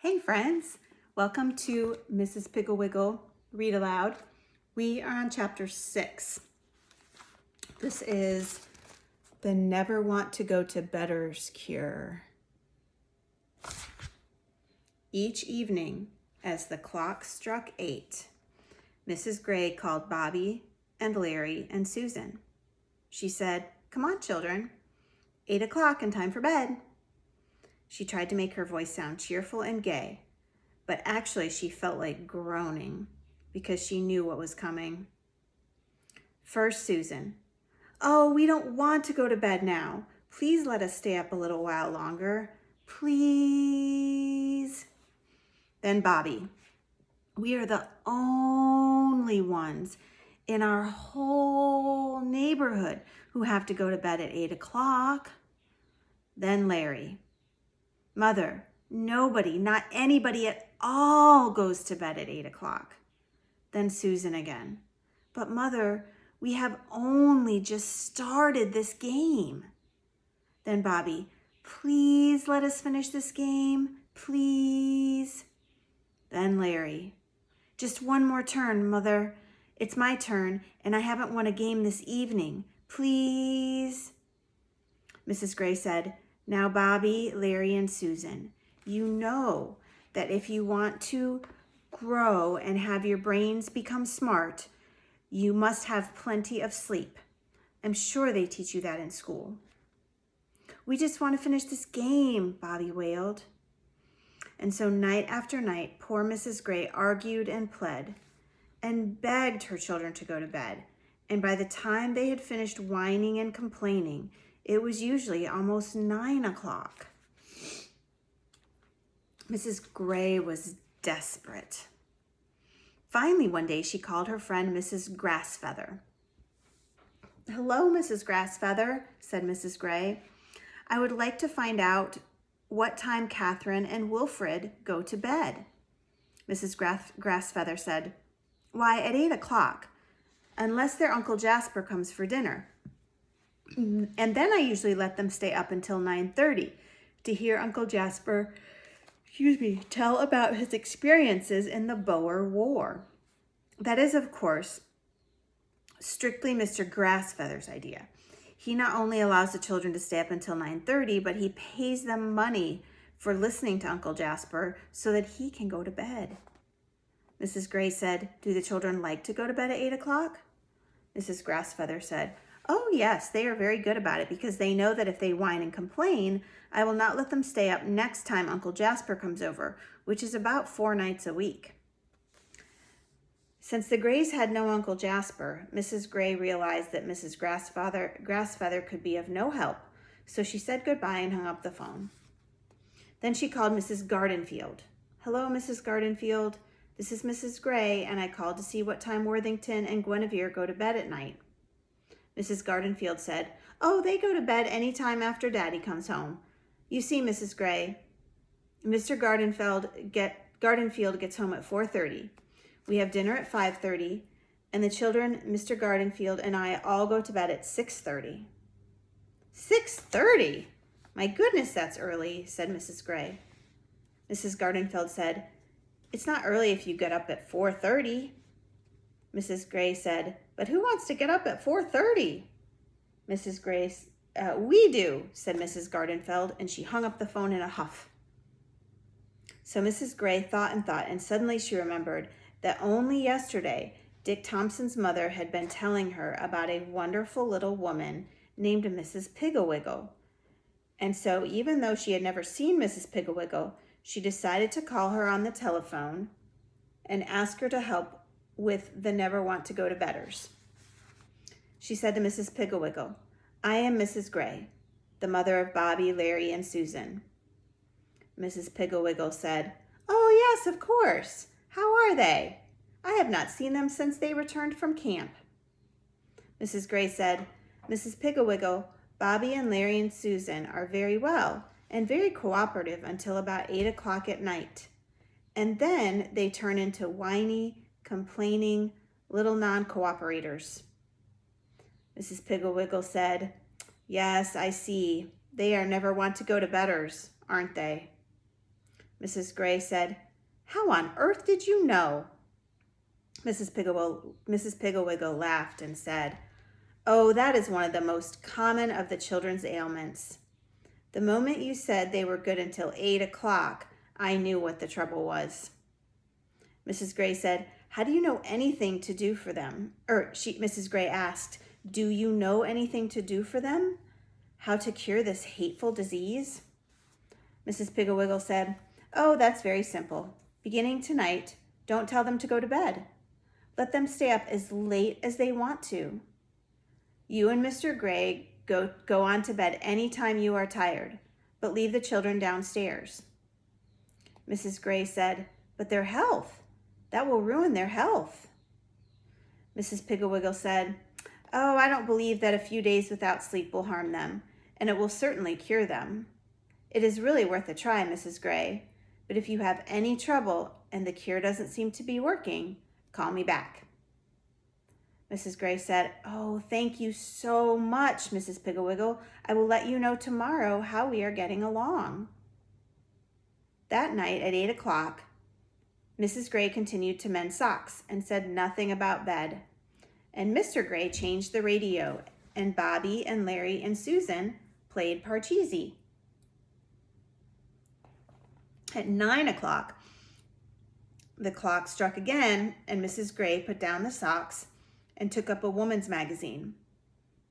Hey friends, welcome to Mrs. Piggle Wiggle Read Aloud. We are on chapter 6. This is the Never Want to Go to Bedder's Cure. Each evening, as the clock struck 8, Mrs. Gray called Bobby and Larry and Susan. She said, "Come on, children, 8 o'clock and time for bed." She tried to make her voice sound cheerful and gay, but actually she felt like groaning because she knew what was coming. First, Susan. "Oh, we don't want to go to bed now. Please let us stay up a little while longer. Please." Then Bobby. "We are the only ones in our whole neighborhood who have to go to bed at 8 o'clock. Then Larry. "Mother, nobody, not anybody at all goes to bed at 8 o'clock. Then Susan again. "But Mother, we have only just started this game." Then Bobby. "Please let us finish this game, please." Then Larry. "Just one more turn, Mother. It's my turn, and I haven't won a game this evening. Please." Mrs. Gray said, "Now, Bobby, Larry, and Susan, you know that if you want to grow and have your brains become smart, you must have plenty of sleep. I'm sure they teach you that in school." "We just want to finish this game," Bobby wailed. And so night after night, poor Mrs. Gray argued and pled and begged her children to go to bed. And by the time they had finished whining and complaining, it was usually almost 9 o'clock. Mrs. Gray was desperate. Finally, one day, she called her friend Mrs. Grassfeather. "Hello, Mrs. Grassfeather," said Mrs. Gray. "I would like to find out what time Catherine and Wilfred go to bed." Mrs. Grassfeather said, "Why, at 8 o'clock, unless their Uncle Jasper comes for dinner. And then I usually let them stay up until 9:30 to hear Uncle Jasper tell about his experiences in the Boer War. That is, of course, strictly Mr. Grassfeather's idea. He not only allows the children to stay up until 9:30, but he pays them money for listening to Uncle Jasper so that he can go to bed." Mrs. Gray said, "Do the children like to go to bed at 8 o'clock? Mrs. Grassfeather said, "Oh, yes, they are very good about it because they know that if they whine and complain, I will not let them stay up next time Uncle Jasper comes over, which is about 4 nights a week." Since the Grays had no Uncle Jasper, Mrs. Gray realized that Mrs. Grassfeather could be of no help, so she said goodbye and hung up the phone. Then she called Mrs. Gardenfield. "Hello, Mrs. Gardenfield. This is Mrs. Gray, and I called to see what time Worthington and Guinevere go to bed at night." Mrs. Gardenfield said, "Oh, they go to bed any time after Daddy comes home. You see, Mrs. Gray, Mr. Gardenfield gets home at 4:30. We have dinner at 5:30, and the children, Mr. Gardenfield, and I all go to bed at 6:30. 6:30? My goodness, that's early," said Mrs. Gray. Mrs. Gardenfield said, "It's not early if you get up at 4:30. Mrs. Gray said, "But who wants to get up at 4:30? Mrs. Gray, "We do," said Mrs. Gardenfield, and she hung up the phone in a huff. So Mrs. Gray thought and thought, and suddenly she remembered that only yesterday Dick Thompson's mother had been telling her about a wonderful little woman named Mrs. Piggle-Wiggle. And so even though she had never seen Mrs. Piggle-Wiggle, she decided to call her on the telephone and ask her to help with the Never Want to Go to Bedders. She said to Mrs. Piggle-Wiggle, "I am Mrs. Gray, the mother of Bobby, Larry, and Susan." Mrs. Piggle-Wiggle said, "Oh, yes, of course. How are they? I have not seen them since they returned from camp." Mrs. Gray said, "Mrs. Piggle-Wiggle, Bobby and Larry and Susan are very well and very cooperative until about 8 o'clock at night. And then they turn into whiny, complaining little non-cooperators." Mrs. Piggle-Wiggle said, "Yes, I see. They are never want to go to bedders, aren't they?" Mrs. Gray said, "How on earth did you know?" Mrs. Pigglewiggle laughed and said, "Oh, that is one of the most common of the children's ailments. The moment you said they were good until 8 o'clock, I knew what the trouble was." Mrs. Gray said, "How do you know anything to do for them?" Mrs. Gray asked, "Do you know anything to do for them? How to cure this hateful disease?" Mrs. Pigglewiggle said, "Oh, that's very simple. Beginning tonight, don't tell them to go to bed. Let them stay up as late as they want to. You and Mr. Gray go on to bed any time you are tired, but leave the children downstairs." Mrs. Gray said, "But their health, that will ruin their health." Mrs. Pigglewiggle said, "Oh, I don't believe that a few days without sleep will harm them, and it will certainly cure them. It is really worth a try, Mrs. Gray, but if you have any trouble and the cure doesn't seem to be working, call me back." Mrs. Gray said, "Oh, thank you so much, Mrs. Pigglewiggle. I will let you know tomorrow how we are getting along." That night at 8 o'clock, Mrs. Gray continued to mend socks and said nothing about bed. And Mr. Gray changed the radio, and Bobby and Larry and Susan played Parcheesi. At 9 o'clock, the clock struck again, and Mrs. Gray put down the socks and took up a woman's magazine.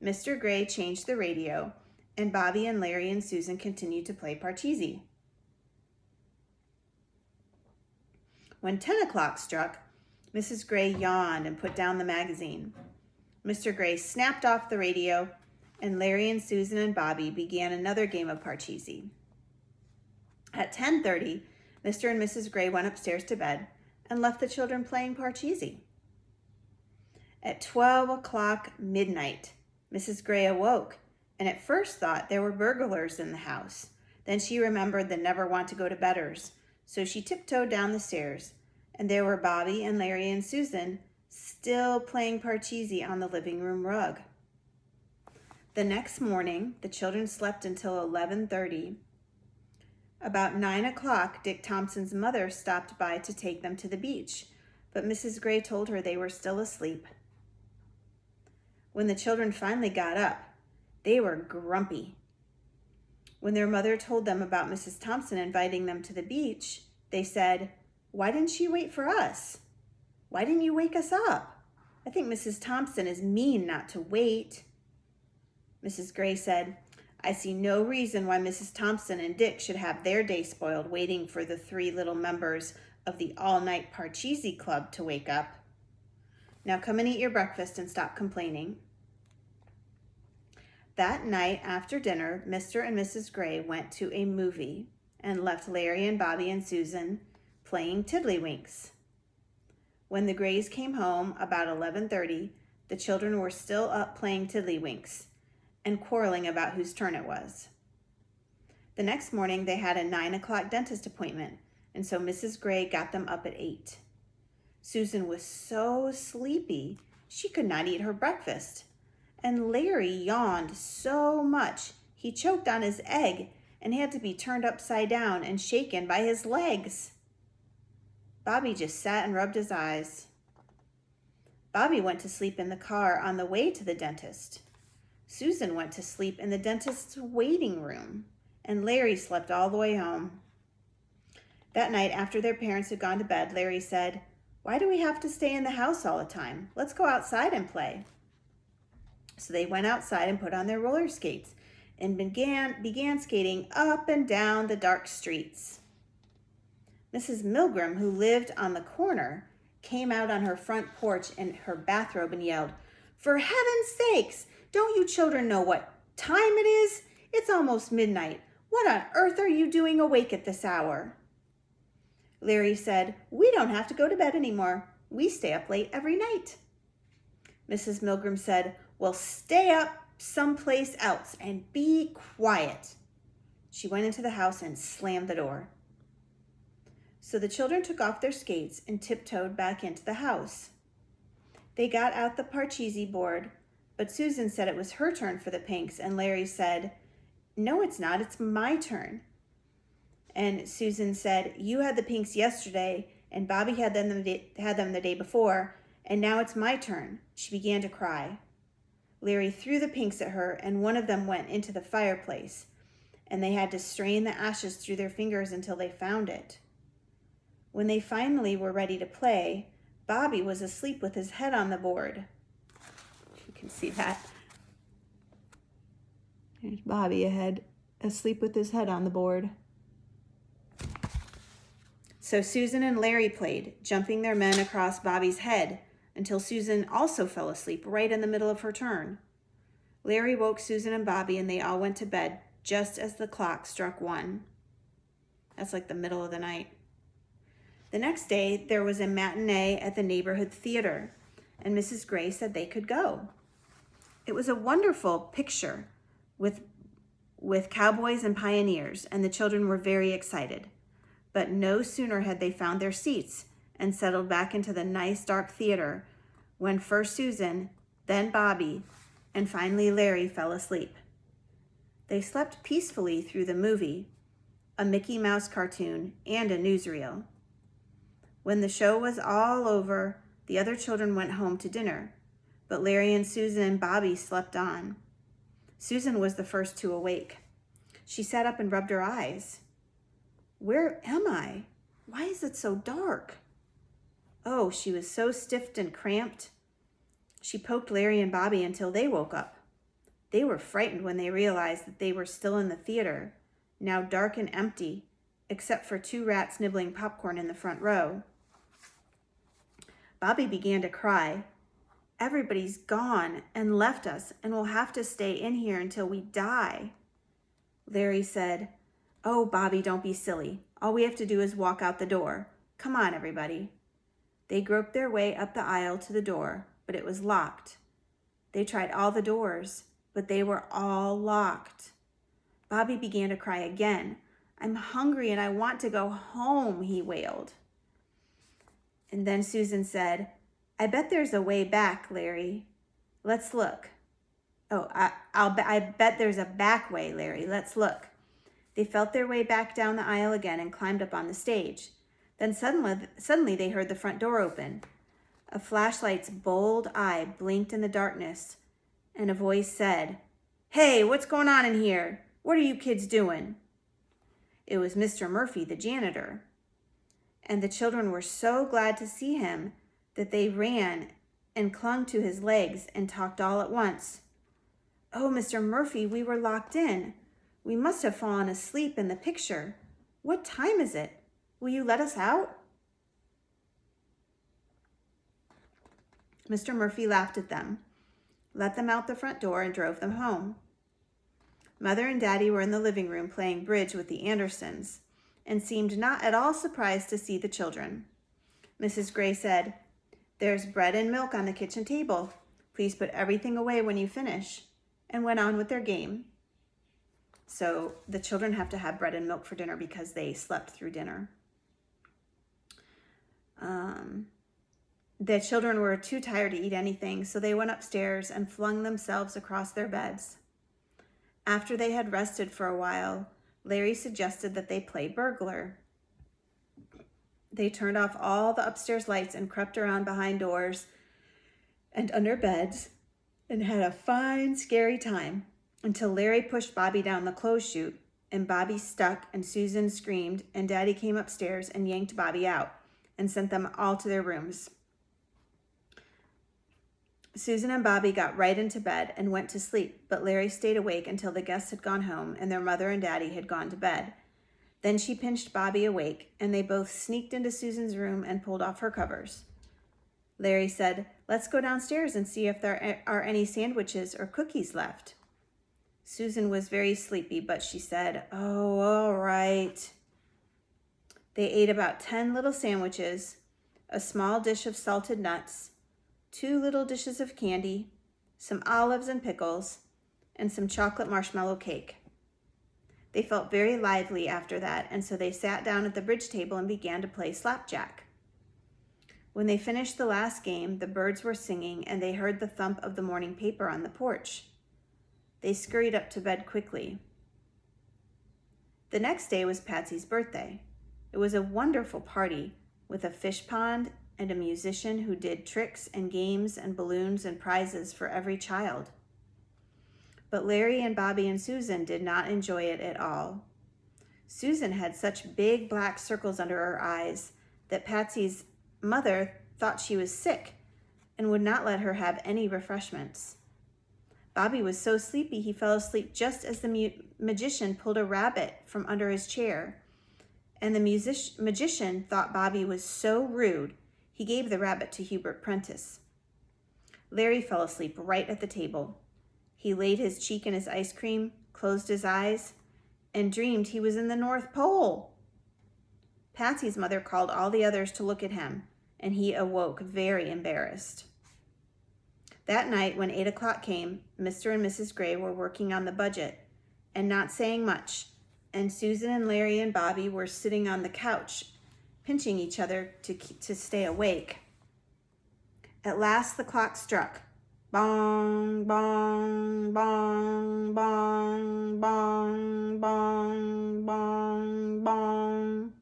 Mr. Gray changed the radio, and Bobby and Larry and Susan continued to play Parcheesi. When 10 o'clock struck, Mrs. Gray yawned and put down the magazine. Mr. Gray snapped off the radio, and Larry and Susan and Bobby began another game of Parcheesi. At 10:30, Mr. and Mrs. Gray went upstairs to bed and left the children playing Parcheesi. At 12 o'clock midnight, Mrs. Gray awoke and at first thought there were burglars in the house. Then she remembered the never want to go to bedders, so she tiptoed down the stairs, and there were Bobby and Larry and Susan still playing Parcheesi on the living room rug. The next morning, the children slept until 11:30. About 9 o'clock, Dick Thompson's mother stopped by to take them to the beach, but Mrs. Gray told her they were still asleep. When the children finally got up, they were grumpy. When their mother told them about Mrs. Thompson inviting them to the beach, they said, "Why didn't she wait for us? Why didn't you wake us up? I think Mrs. Thompson is mean not to wait." Mrs. Gray said, "I see no reason why Mrs. Thompson and Dick should have their day spoiled waiting for the 3 little members of the all-night Parcheesi Club to wake up. Now come and eat your breakfast and stop complaining." That night after dinner, Mr. and Mrs. Gray went to a movie and left Larry and Bobby and Susan playing Tiddlywinks. When the Grays came home about 11:30, the children were still up playing Tiddlywinks and quarreling about whose turn it was. The next morning, they had a 9 o'clock dentist appointment, and so Mrs. Gray got them up at 8. Susan was so sleepy, she could not eat her breakfast, and Larry yawned so much he choked on his egg and had to be turned upside down and shaken by his legs. Bobby just sat and rubbed his eyes. Bobby went to sleep in the car on the way to the dentist. Susan went to sleep in the dentist's waiting room, and Larry slept all the way home. That night, after their parents had gone to bed, Larry said, "Why do we have to stay in the house all the time? Let's go outside and play." So they went outside and put on their roller skates and began skating up and down the dark streets. Mrs. Milgram, who lived on the corner, came out on her front porch in her bathrobe and yelled, "For heaven's sakes, don't you children know what time it is? It's almost midnight. What on earth are you doing awake at this hour?" Larry said, "We don't have to go to bed anymore. We stay up late every night." Mrs. Milgram said, "Well, stay up someplace else and be quiet." She went into the house and slammed the door. So the children took off their skates and tiptoed back into the house. They got out the Parcheesi board, but Susan said it was her turn for the pinks, and Larry said, "No, it's not. It's my turn." And Susan said, "You had the pinks yesterday, and Bobby had them the day before, and now it's my turn." She began to cry. Larry threw the pinks at her, and one of them went into the fireplace, and they had to strain the ashes through their fingers until they found it. When they finally were ready to play, Bobby was asleep with his head on the board. You can see that. There's Bobby asleep with his head on the board. So Susan and Larry played, jumping their men across Bobby's head until Susan also fell asleep right in the middle of her turn. Larry woke Susan and Bobby, and they all went to bed just as the clock struck 1. That's like the middle of the night. The next day, there was a matinee at the neighborhood theater, and Mrs. Gray said they could go. It was a wonderful picture with cowboys and pioneers, and the children were very excited. But no sooner had they found their seats and settled back into the nice dark theater when first Susan, then Bobby, and finally Larry fell asleep. They slept peacefully through the movie, a Mickey Mouse cartoon, and a newsreel. When the show was all over, the other children went home to dinner, but Larry and Susan and Bobby slept on. Susan was the first to awake. She sat up and rubbed her eyes. "Where am I? Why is it so dark?" Oh, she was so stiff and cramped. She poked Larry and Bobby until they woke up. They were frightened when they realized that they were still in the theater, now dark and empty, except for 2 rats nibbling popcorn in the front row. Bobby began to cry. "Everybody's gone and left us, and we'll have to stay in here until we die." Larry said, "Oh, Bobby, don't be silly. All we have to do is walk out the door. Come on, everybody." They groped their way up the aisle to the door, but it was locked. They tried all the doors, but they were all locked. Bobby began to cry again. "I'm hungry and I want to go home," he wailed. And then Susan said, "I bet there's a way back, Larry. Let's look." "Oh, I bet there's a back way, Larry. Let's look." They felt their way back down the aisle again and climbed up on the stage. Then suddenly they heard the front door open. A flashlight's bold eye blinked in the darkness, and a voice said, "Hey, what's going on in here? What are you kids doing?" It was Mr. Murphy, the janitor. And the children were so glad to see him that they ran and clung to his legs and talked all at once. "Oh, Mr. Murphy, we were locked in. We must have fallen asleep in the picture. What time is it? Will you let us out?" Mr. Murphy laughed at them, let them out the front door, and drove them home. Mother and Daddy were in the living room playing bridge with the Andersons and seemed not at all surprised to see the children. Mrs. Gray said, "There's bread and milk on the kitchen table. Please put everything away when you finish," and went on with their game. So the children have to have bread and milk for dinner because they slept through dinner. The children were too tired to eat anything, so they went upstairs and flung themselves across their beds. After they had rested for a while, Larry suggested that they play burglar. They turned off all the upstairs lights and crept around behind doors and under beds and had a fine, scary time until Larry pushed Bobby down the clothes chute, and Bobby stuck and Susan screamed, and Daddy came upstairs and yanked Bobby out and sent them all to their rooms. Susan and Bobby got right into bed and went to sleep, but Larry stayed awake until the guests had gone home and their mother and Daddy had gone to bed. Then she pinched Bobby awake, and they both sneaked into Susan's room and pulled off her covers. Larry said, "Let's go downstairs and see if there are any sandwiches or cookies left." Susan was very sleepy, but she said, "Oh, all right." They ate about 10 little sandwiches, a small dish of salted nuts, 2 little dishes of candy, some olives and pickles, and some chocolate marshmallow cake. They felt very lively after that, and so they sat down at the bridge table and began to play slapjack. When they finished the last game, the birds were singing, and they heard the thump of the morning paper on the porch. They scurried up to bed quickly. The next day was Patsy's birthday. It was a wonderful party with a fish pond and a musician who did tricks and games and balloons and prizes for every child. But Larry and Bobby and Susan did not enjoy it at all. Susan had such big black circles under her eyes that Patsy's mother thought she was sick and would not let her have any refreshments. Bobby was so sleepy he fell asleep just as the magician pulled a rabbit from under his chair. And the magician thought Bobby was so rude, he gave the rabbit to Hubert Prentice. Larry fell asleep right at the table. He laid his cheek in his ice cream, closed his eyes, and dreamed he was in the North Pole. Patsy's mother called all the others to look at him, and he awoke very embarrassed. That night, when 8 o'clock came, Mr. and Mrs. Gray were working on the budget and not saying much, and Susan and Larry and Bobby were sitting on the couch, pinching each other to stay awake. At last the clock struck. Bong, bong, bong, bong, bong, bong, bong, bong.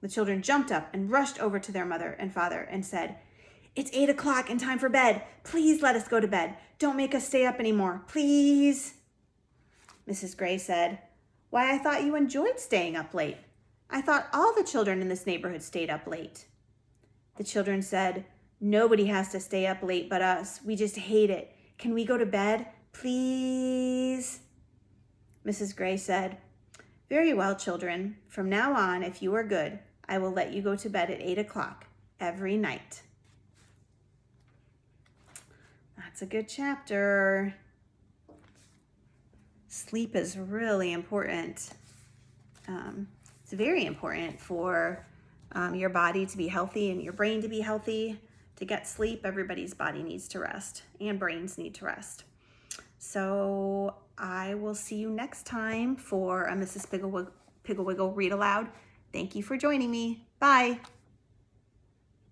The children jumped up and rushed over to their mother and father and said, "It's 8 o'clock and time for bed. Please let us go to bed. Don't make us stay up anymore, please." Mrs. Gray said, "Why, I thought you enjoyed staying up late. I thought all the children in this neighborhood stayed up late." The children said, "Nobody has to stay up late but us. We just hate it. Can we go to bed, please?" Mrs. Gray said, "Very well, children. From now on, if you are good, I will let you go to bed at 8 o'clock every night." That's a good chapter. Sleep is really important. It's very important for your body to be healthy and your brain to be healthy. To get sleep, everybody's body needs to rest and brains need to rest. So I will see you next time for a Mrs. Piggle Wiggle Read Aloud. Thank you for joining me. Bye.